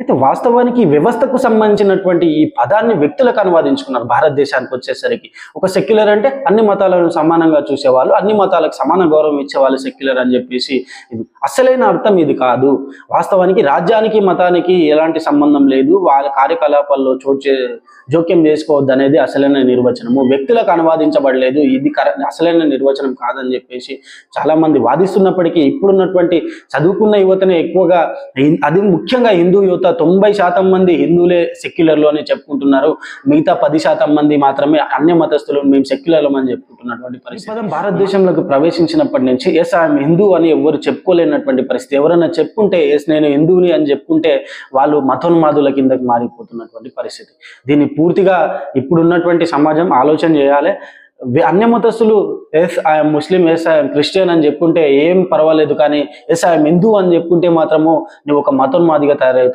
అయితే వాస్తవానికి ఈ వ్యవస్థకు సంబంధించినటువంటి ఈ పదాన్ని వ్యక్తులకు అనువాదించుకున్నారు భారతదేశానికి వచ్చేసరికి. ఒక సెక్యులర్ అంటే అన్ని మతాలను సమానంగా చూసేవాళ్ళు, అన్ని మతాలకు సమాన గౌరవం ఇచ్చేవాళ్ళు సెక్యులర్ అని చెప్పేసి. ఇది అసలైన అర్థం ఇది కాదు. వాస్తవానికి రాజ్యానికి మతానికి ఎలాంటి సంబంధం లేదు, వాళ్ళ కార్యకలాపాల్లో జోక్యం చేసుకోవద్దు అనేది అసలైన నిర్వచనము. వ్యక్తులకు అనువాదించబడలేదు, ఇది అసలైన నిర్వచనం కాదని చెప్పేసి చాలా మంది వాదిస్తున్నప్పటికీ ఇప్పుడున్నటువంటి చదువుకున్న యువతనే ఎక్కువగా, అది ముఖ్యంగా హిందూ యువత 90% మంది హిందువులే సెక్యులర్లు అని చెప్పుకుంటున్నారు. మిగతా 10% మంది మాత్రమే అన్య మతస్థులు మేము సెక్యులర్లు అని చెప్పుకుంటున్నటువంటి పరిస్థితి. భారతదేశంలోకి ప్రవేశించినప్పటి నుంచి ఎస్ ఐఎమ్ హిందూ అని ఎవరు చెప్పుకోలేనటువంటి పరిస్థితి. ఎవరైనా చెప్పుకుంటే ఎస్ నేను హిందువుని అని చెప్పుకుంటే వాళ్ళు మతోన్మాదుల కిందకి మారిపోతున్నటువంటి పరిస్థితి. దీన్ని పూర్తిగా ఇప్పుడున్నటువంటి సమాజం ఆలోచన చేయాలి. అన్య మతస్థులు yes I am Muslim, yes I am Christian అని చెప్పుకుంటే ఏం పర్వాలేదు, కానీ ఎస్ ఐఎమ్ హిందూ అని చెప్పుకుంటే మాత్రము నువ్వు ఒక మతోన్మాదిగా తయారవుతావు.